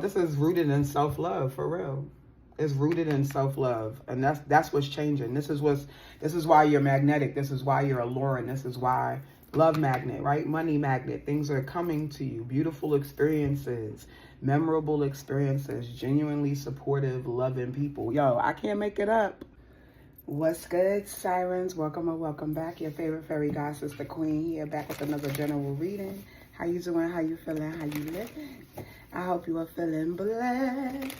This is rooted in self-love, for real. It's rooted in self-love, and that's what's changing. This is why you're magnetic. This is why you're alluring. This is why love magnet, right? Money magnet. Things are coming to you. Beautiful experiences, memorable experiences, genuinely supportive, loving people. Yo, I can't make it up. What's good, Sirens? Welcome or welcome back. Your favorite fairy god, Sister Queen, here back with another general reading. How you doing? How you feeling? How you living? I hope you are feeling blessed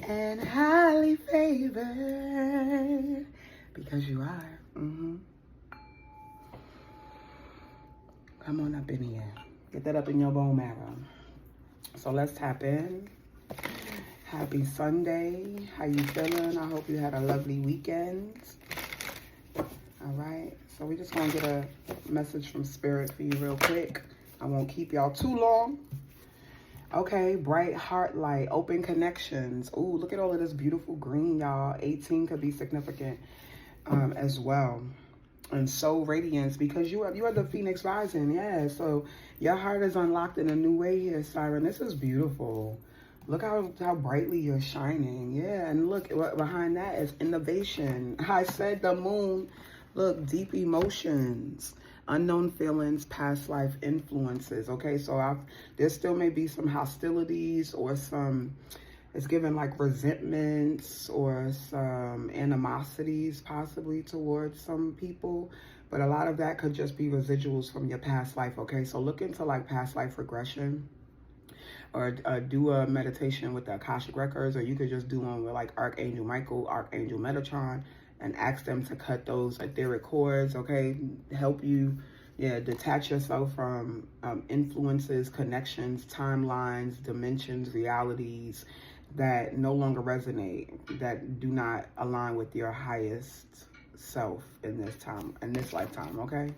and highly favored, because you are. Come on up in here. Get that up in your bone marrow. So let's tap in. Happy Sunday. How you feeling? I hope you had a lovely weekend. All right. So we just want to get a message from Spirit for you real quick. I won't keep y'all too long. Okay, bright heart light, open connections. Ooh, look at all of this beautiful green, y'all. 18 could be significant as well. And soul radiance, because you are the Phoenix rising. Yeah, so your heart is unlocked in a new way here, Siren. This is beautiful. Look how brightly you're shining. Yeah, and look, behind that is innovation. I said the moon. Look, deep emotions, unknown feelings, past life influences. Okay, so there still may be some hostilities or some, it's given like resentments or some animosities possibly towards some people. But a lot of that could just be residuals from your past life. Okay, so look into like past life regression, or do a meditation with the Akashic Records, or you could just do one with like Archangel Michael, Archangel Metatron, and ask them to cut those etheric cords, okay? Help you, detach yourself from influences, connections, timelines, dimensions, realities that no longer resonate, that do not align with your highest self in this time, in this lifetime, okay?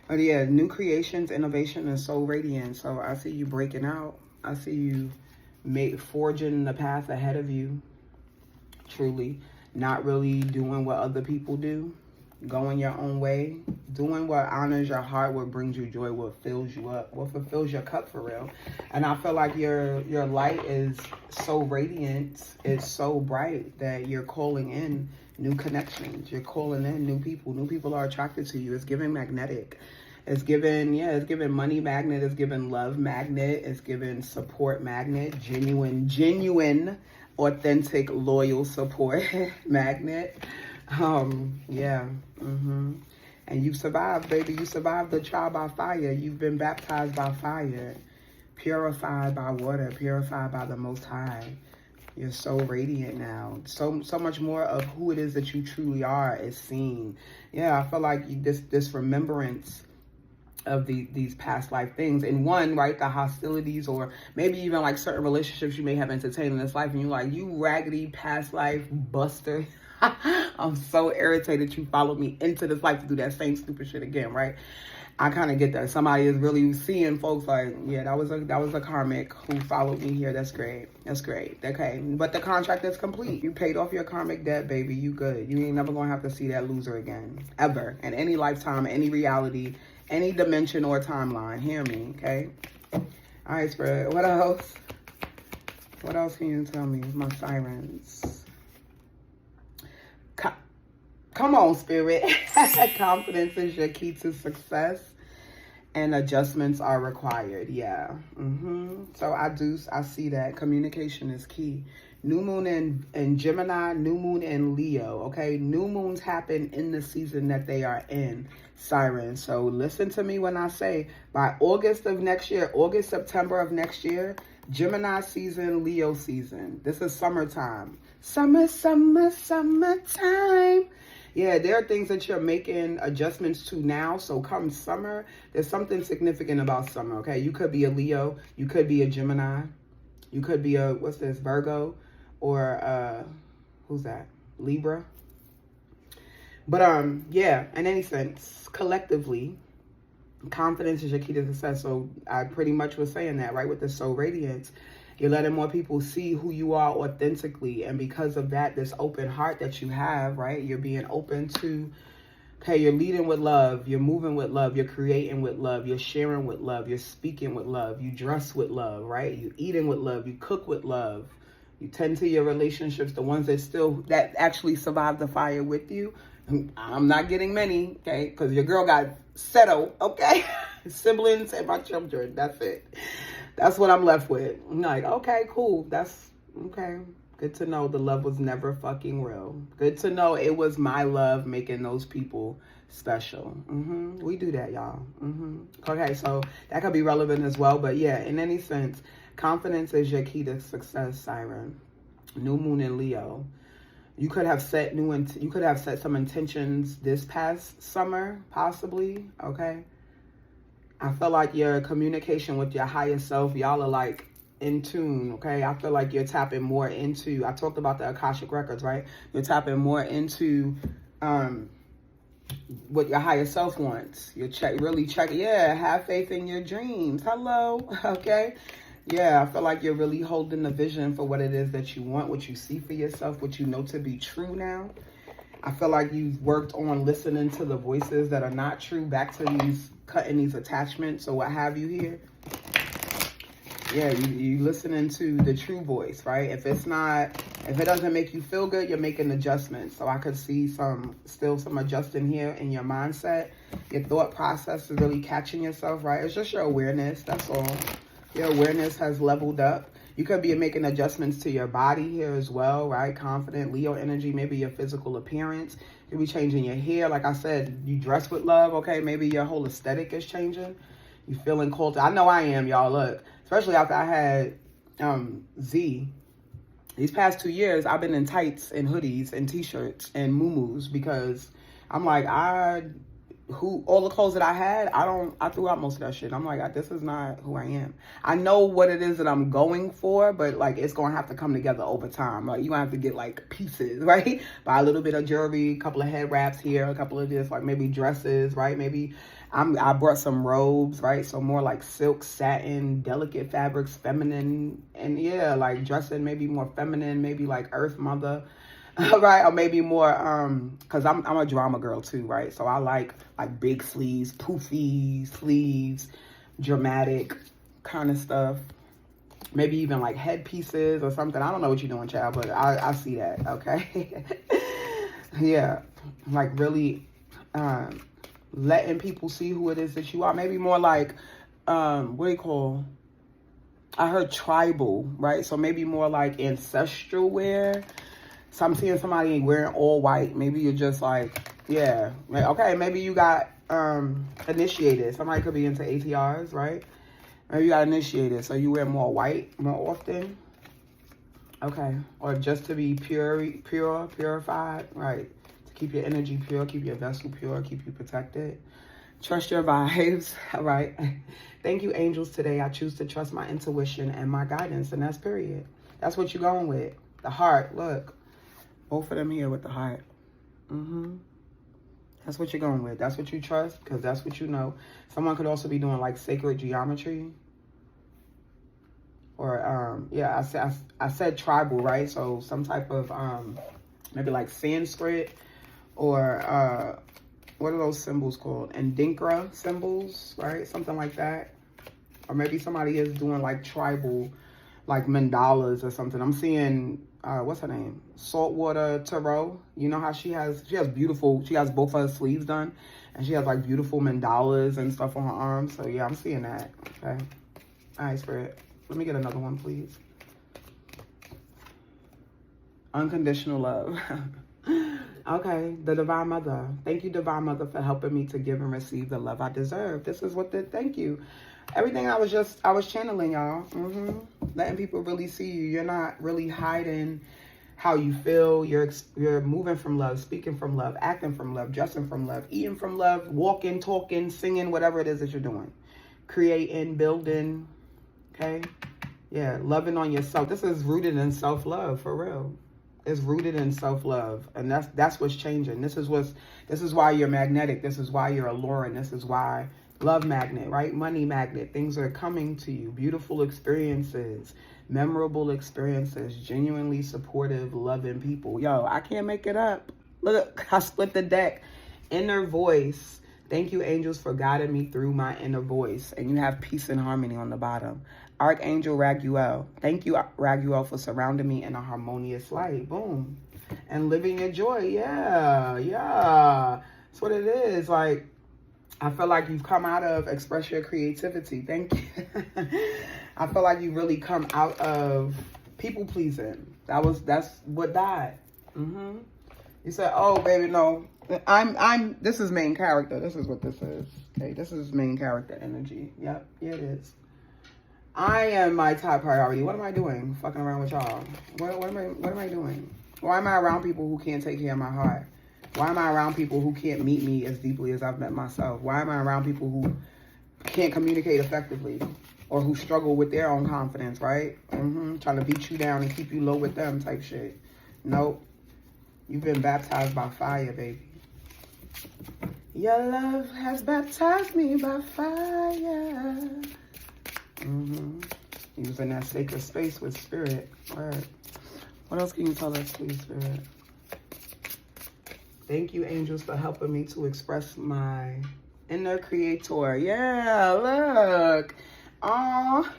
But yeah, new creations, innovation, and soul radiance. So I see you breaking out. I see you forging the path ahead of you, truly. Not really doing what other people do, going your own way, doing what honors your heart, what brings you joy, what fills you up, what fulfills your cup for real. And I feel like your light is so radiant, it's so bright that you're calling in new connections. You're calling in new people. New people are attracted to you. It's giving magnetic. It's given, it's given money magnet. It's given love magnet. It's given support magnet. Genuine, authentic, loyal support magnet. And you survived, baby. You survived the trial by fire. You've been baptized by fire, purified by water, purified by the Most High. You're so radiant now. So much more of who it is that you truly are is seen. Yeah, I feel like this remembrance of these past life things, and one, right, the hostilities, or maybe even like certain relationships you may have entertained in this life, and you're like, you raggedy past life buster. I'm so irritated you followed me into this life to do that same stupid shit again, right? I kind of get that. Somebody is really seeing folks like, yeah, that was a karmic who followed me here. That's great. Okay, but the contract is complete. You paid off your karmic debt, baby. You good. You ain't never gonna have to see that loser again, ever, in any lifetime, any reality, any dimension or timeline. Hear me, okay? All right, Spirit. What else? What else can you tell me? My sirens. Come on, Spirit. Confidence is your key to success, and adjustments are required. Yeah. So I see that communication is key. New moon in Gemini, new moon in Leo. Okay, new moons happen in the season that they are in, Siren. So listen to me when I say by August of next year, August, September of next year, Gemini season, Leo season. This is summertime. Summertime. Yeah, there are things that you're making adjustments to now. So come summer, there's something significant about summer, okay? You could be a Leo. You could be a Gemini. You could be a, Virgo? Or, who's that? Libra? But, yeah, in any sense, collectively, confidence is your key to success. So I pretty much was saying that, right? With the soul radiance. You're letting more people see who you are authentically. And because of that, this open heart that you have, right? You're being open to Okay, you're leading with love. You're moving with love. You're creating with love. You're sharing with love. You're speaking with love. You dress with love, right? You're eating with love. You cook with love. You tend to your relationships, the ones that actually survive the fire with you. I'm not getting many, okay? Because your girl got settled, okay? Siblings and my children. That's it. That's what I'm left with. I'm like, okay, cool. That's okay. Good to know the love was never fucking real. Good to know it was my love making those people special. We do that, y'all. Okay, so that could be relevant as well. But yeah, in any sense, confidence is your key to success, Siren. New moon in Leo. You could have set some intentions this past summer, possibly. Okay. I feel like your communication with your higher self, y'all are like in tune, okay? I feel like you're tapping more into, I talked about the Akashic Records, right? You're tapping more into what your higher self wants. You're have faith in your dreams. Hello, okay? Yeah, I feel like you're really holding the vision for what it is that you want, what you see for yourself, what you know to be true now. I feel like you've worked on listening to the voices that are not true, back to cutting these attachments or what have you here. Yeah, you listening to the true voice, right? If it doesn't make you feel good, you're making adjustments. So I could see some adjusting here in your mindset. Your thought process is really catching yourself, right? It's just your awareness, that's all. Your awareness has leveled up. You could be making adjustments to your body here as well, right? Confident, Leo energy, maybe your physical appearance. You could be changing your hair. Like I said, you dress with love, okay? Maybe your whole aesthetic is changing. You feeling cold. I know I am, y'all. Look, especially after I had Z. These past 2 years, I've been in tights and hoodies and t-shirts and muumuus because I'm like, all the clothes that I had, I threw out most of that shit. I'm like, this is not who I am. I know what it is that I'm going for, but like, it's going to have to come together over time. Like, you're going to have to get like pieces, right? Buy a little bit of jewelry, a couple of head wraps here, a couple of this, like maybe dresses, right? Maybe I brought some robes, right? So more like silk, satin, delicate fabrics, feminine, and yeah, like dressing maybe more feminine, maybe like Earth Mother. Right, or maybe more, because I'm a drama girl too, right? So I like big sleeves, poofy sleeves, dramatic kind of stuff. Maybe even like headpieces or something. I don't know what you're doing, child, but I see that, okay? Yeah, like really letting people see who it is that you are. Maybe more like, what do you call, I heard tribal, right? So maybe more like ancestral wear. So I'm seeing somebody wearing all white. Maybe you're just like, yeah. Okay, maybe you got initiated. Somebody could be into ATRs, right? Maybe you got initiated. So you wear more white more often. Okay. Or just to be purified, right? To keep your energy pure, keep your vessel pure, keep you protected. Trust your vibes, all right? Thank you, angels, today. I choose to trust my intuition and my guidance, and that's period. That's what you're going with. The heart, look. Both of them here with the heart. That's what you're going with. That's what you trust, because that's what you know. Someone could also be doing like sacred geometry. Or, yeah, I said tribal, right? So some type of, maybe like Sanskrit or, what are those symbols called? Ndinkra symbols, right? Something like that. Or maybe somebody is doing like tribal, like mandalas or something. I'm seeing, what's her name? Saltwater Tarot. You know how she has both of her sleeves done. And she has like beautiful mandalas and stuff on her arms. So yeah, I'm seeing that. Okay. All right, Spirit. Let me get another one, please. Unconditional love. Okay, the Divine Mother. Thank you, Divine Mother, for helping me to give and receive the love I deserve. This is thank you. Everything I was channeling, y'all. Letting people really see you. You're not really hiding how you feel. You're moving from love, speaking from love, acting from love, dressing from love, eating from love, walking, talking, singing, whatever it is that you're doing. Creating, building, okay? Yeah, loving on yourself. This is rooted in self-love, for real. It's rooted in self-love, and that's what's changing. This is why you're magnetic. This is why you're alluring. This is why love magnet, right? Money magnet. Things are coming to you. Beautiful experiences, memorable experiences, genuinely supportive, loving people. Yo, I can't make it up. Look, I split the deck Inner voice. Thank you, angels, for guiding me through my inner voice. And you have peace and harmony on the bottom. Archangel Raguel. Thank you, Raguel, for surrounding me in a harmonious light. Boom. And living your joy. Yeah. That's what it is. Like, I feel like you've come out of express your creativity. Thank you. I feel like you really come out of people pleasing. That's what died. You said, oh, baby, no. This is main character. This is what this is. Okay, this is main character energy. Yep, yeah, it is. I am my top priority. What am I doing? Fucking around with y'all. What am I doing? Why am I around people who can't take care of my heart? Why am I around people who can't meet me as deeply as I've met myself? Why am I around people who can't communicate effectively or who struggle with their own confidence, right? Trying to beat you down and keep you low with them type shit. Nope. You've been baptized by fire, baby. Your love has baptized me by fire. You was in that sacred space with spirit. All right. What else can you tell us, please, spirit? Thank you, angels, for helping me to express my inner creator. Yeah, look. Oh,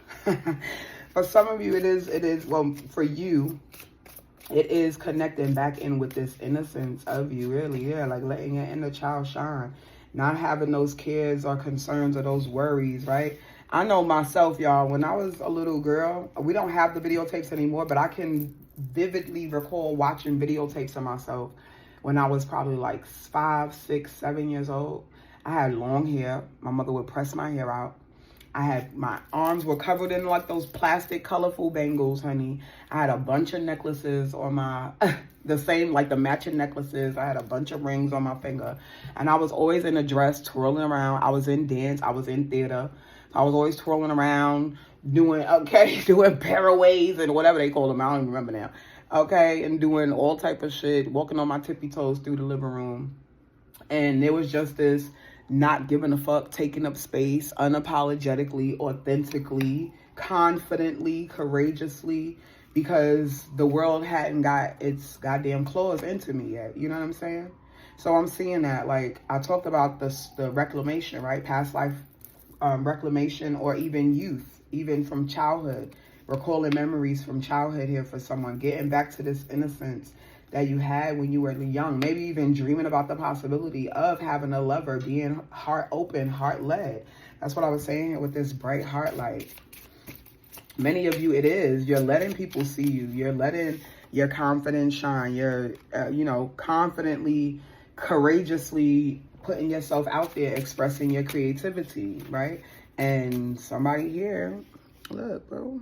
for some of you, it is, well, for you, it is connecting back in with this innocence of you, really. Yeah, like letting your inner child shine. Not having those cares or concerns or those worries, right? I know myself, y'all, when I was a little girl, we don't have the videotapes anymore, but I can vividly recall watching videotapes of myself when I was probably like 5, 6, 7 years old. I had long hair. My mother would press my hair out. My arms were covered in like those plastic colorful bangles, honey. I had a bunch of necklaces on my, the same, like the matching necklaces. I had a bunch of rings on my finger. And I was always in a dress, twirling around. I was in dance. I was in theater. I was always twirling around, doing paraways and whatever they call them. I don't even remember now. Okay, and doing all type of shit, walking on my tippy toes through the living room. And there was just this not giving a fuck, taking up space, unapologetically, authentically, confidently, courageously, because the world hadn't got its goddamn claws into me yet. You know what I'm saying? So I'm seeing that, like, I talked about the reclamation, right? Past life reclamation, or even youth, even from childhood. Recalling memories from childhood here for someone, getting back to this innocence that you had when you were young, maybe even dreaming about the possibility of having a lover, being heart open, heart led. That's what I was saying with this bright heart light. Many of you, you're letting people see you. You're letting your confidence shine. You're, confidently, courageously putting yourself out there, expressing your creativity, right? And somebody here, look, bro.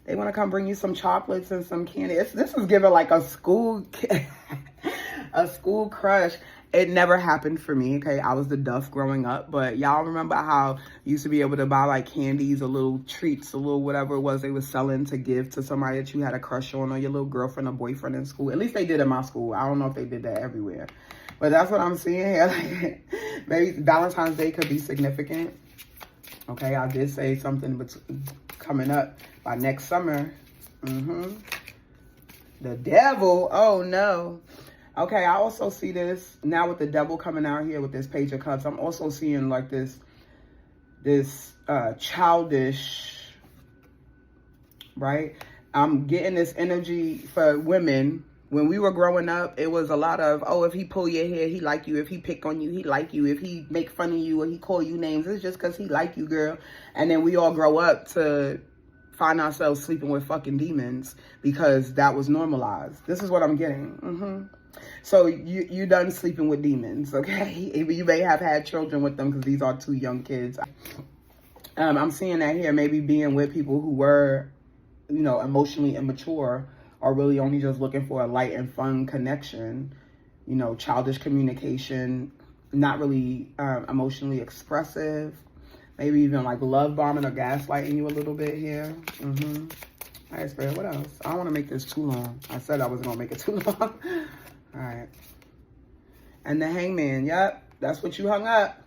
They want to come bring you some chocolates and some candy. This is giving like a school crush. It never happened for me, okay? I was the duff growing up. But y'all remember how you used to be able to buy like candies or little treats, a little whatever it was they were selling to give to somebody that you had a crush on, or your little girlfriend or boyfriend in school. At least they did in my school. I don't know if they did that everywhere. But that's what I'm seeing here. Like, maybe Valentine's Day could be significant. Okay, I did say something coming up by next summer. The devil. Oh, no. Okay, I also see this now with the devil coming out here with this Page of Cups. I'm also seeing like this childish, right? I'm getting this energy for women. When we were growing up, it was a lot of, oh, if he pull your hair, he like you. If he pick on you, he like you. If he make fun of you or he call you names, it's just because he like you, girl. And then we all grow up to find ourselves sleeping with fucking demons because that was normalized. This is what I'm getting. So you done sleeping with demons, okay? You may have had children with them because these are 2 young kids. I'm seeing that here, maybe being with people who were, emotionally immature, or really only just looking for a light and fun connection, childish communication, not really emotionally expressive, maybe even like love bombing or gaslighting you a little bit here. All right, Spirit, what else? I don't want to make this too long. I said I wasn't going to make it too long. All right. And the Hangman, yep, that's what you hung up.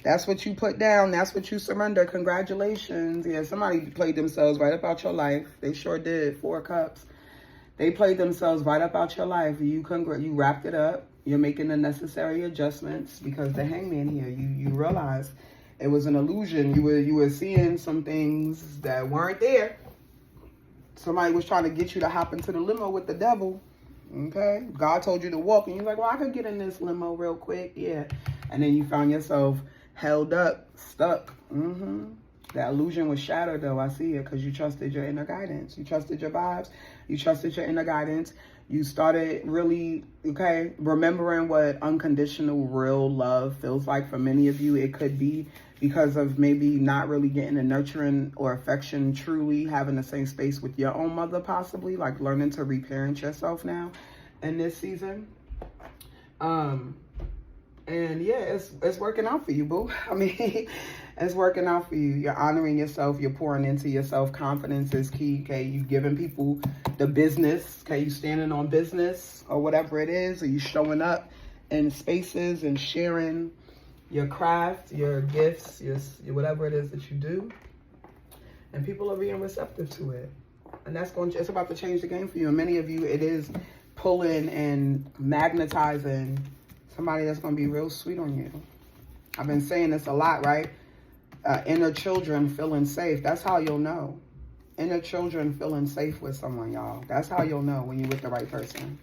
That's what you put down. That's what you surrender. Congratulations. Yeah, somebody played themselves right up out your life. They sure did. 4 cups. They played themselves right up out your life. You wrapped it up. You're making the necessary adjustments because the hangman here, you realize it was an illusion. You were seeing some things that weren't there. Somebody was trying to get you to hop into the limo with the devil. Okay? God told you to walk, and you're like, well, I could get in this limo real quick. Yeah. And then you found yourself held up, stuck. That illusion was shattered, though. I see it, because you trusted your inner guidance. You trusted your vibes. You trusted your inner guidance. You started really, okay, remembering what unconditional, real love feels like. For many of you, it could be because of maybe not really getting the nurturing or affection, truly having the same space with your own mother, possibly, like learning to reparent yourself now in this season. And yeah, it's working out for you, boo. I mean, it's working out for you. You're honoring yourself. You're pouring into yourself. Confidence is key, okay? You giving people the business, okay? You standing on business or whatever it is, or you showing up in spaces and sharing your craft, your gifts, your whatever it is that you do. And people are being receptive to it. And it's about to change the game for you. And many of you, it is pulling and magnetizing somebody that's going to be real sweet on you. I've been saying this a lot, right? Inner children feeling safe. That's how you'll know. Inner children feeling safe with someone, y'all. That's how you'll know when you're with the right person.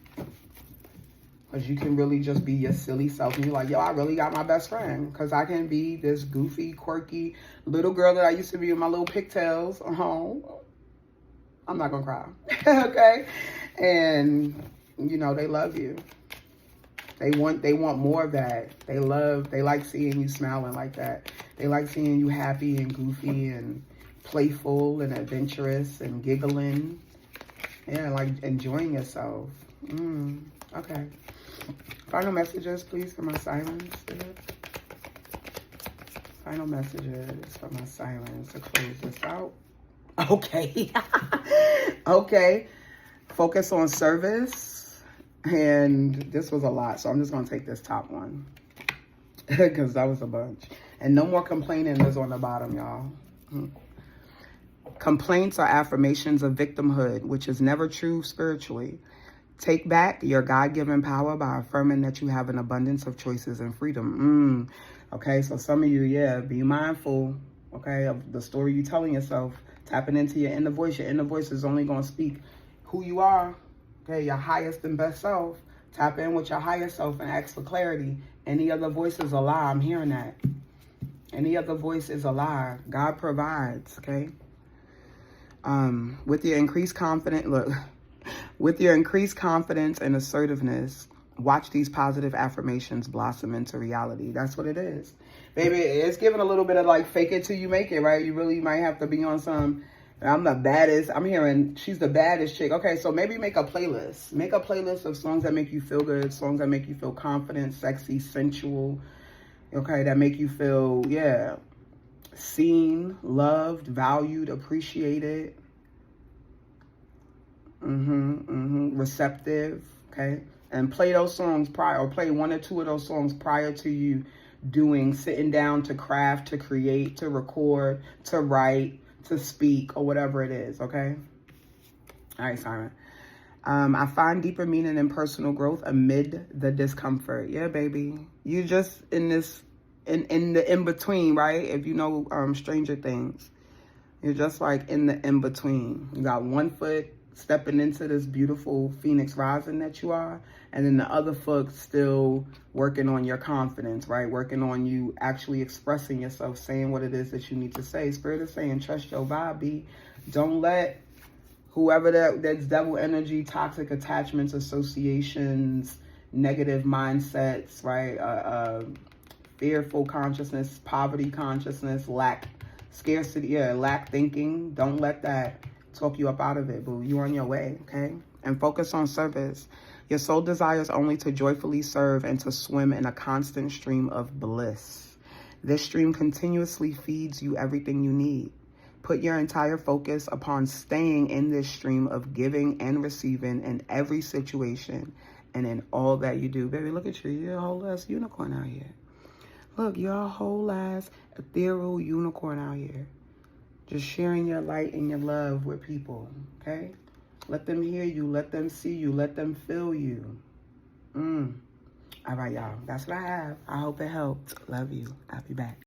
Because you can really just be your silly self. And you're like, yo, I really got my best friend. Because I can be this goofy, quirky little girl that I used to be with my little pigtails. I'm not going to cry. Okay? And, you know, they love you. They want more of that. They like seeing you smiling like that. They like seeing you happy and goofy and playful and adventurous and giggling. Yeah, like enjoying yourself. Okay. Final messages, please, for my sirens. Final messages for my sirens to close this out. Okay. Okay. Focus on service. And this was a lot, so I'm just going to take this top one. Because that was a bunch. And no more complaining is on the bottom, y'all. Complaints are affirmations of victimhood, which is never true spiritually. Take back your God-given power by affirming that you have an abundance of choices and freedom. Okay, so some of you, yeah, be mindful, okay, of the story you're telling yourself. Tapping into your inner voice. Your inner voice is only going to speak who you are. Okay, your highest and best self. Tap in with your higher self and ask for clarity. Any other voice is a lie. I'm hearing that. Any other voice is a lie. God provides, okay? With your increased confidence, with your increased confidence and assertiveness, watch these positive affirmations blossom into reality. That's what it is. Baby, it's giving a little bit of like fake it till you make it, right? You really might have to be on some, I'm the baddest. I'm hearing she's the baddest chick. Okay, so maybe make a playlist. Make a playlist of songs that make you feel good, songs that make you feel confident, sexy, sensual. Okay, that make you feel, yeah, seen, loved, valued, appreciated. Receptive, okay? And play those songs prior, or play one or two of those songs prior to you sitting down to craft, to create, to record, to write, to speak, or whatever it is, okay? All right, Siren. I find deeper meaning in personal growth amid the discomfort. Yeah, baby. You just in this, in the in-between, right? If you know Stranger Things. You're just like in the in-between. You got one foot stepping into this beautiful phoenix rising that you are, and then the other foot still working on your confidence, right? Working on you actually expressing yourself, saying what it is that you need to say. Spirit is saying, trust your vibe, B. Don't let whoever that's devil energy, toxic attachments, associations, negative mindsets, right? Fearful consciousness, poverty consciousness, lack, scarcity, lack thinking. Don't let that talk you up out of it, boo. You're on your way, okay? And focus on service. Your soul desires only to joyfully serve and to swim in a constant stream of bliss. This stream continuously feeds you everything you need. Put your entire focus upon staying in this stream of giving and receiving in every situation and in all that you do. Baby, look at you. You're a whole ass unicorn out here. Look, you're a whole ass ethereal unicorn out here. Just sharing your light and your love with people, okay? Let them hear you. Let them see you. Let them feel you. All right, y'all. That's what I have. I hope it helped. Love you. I'll be back.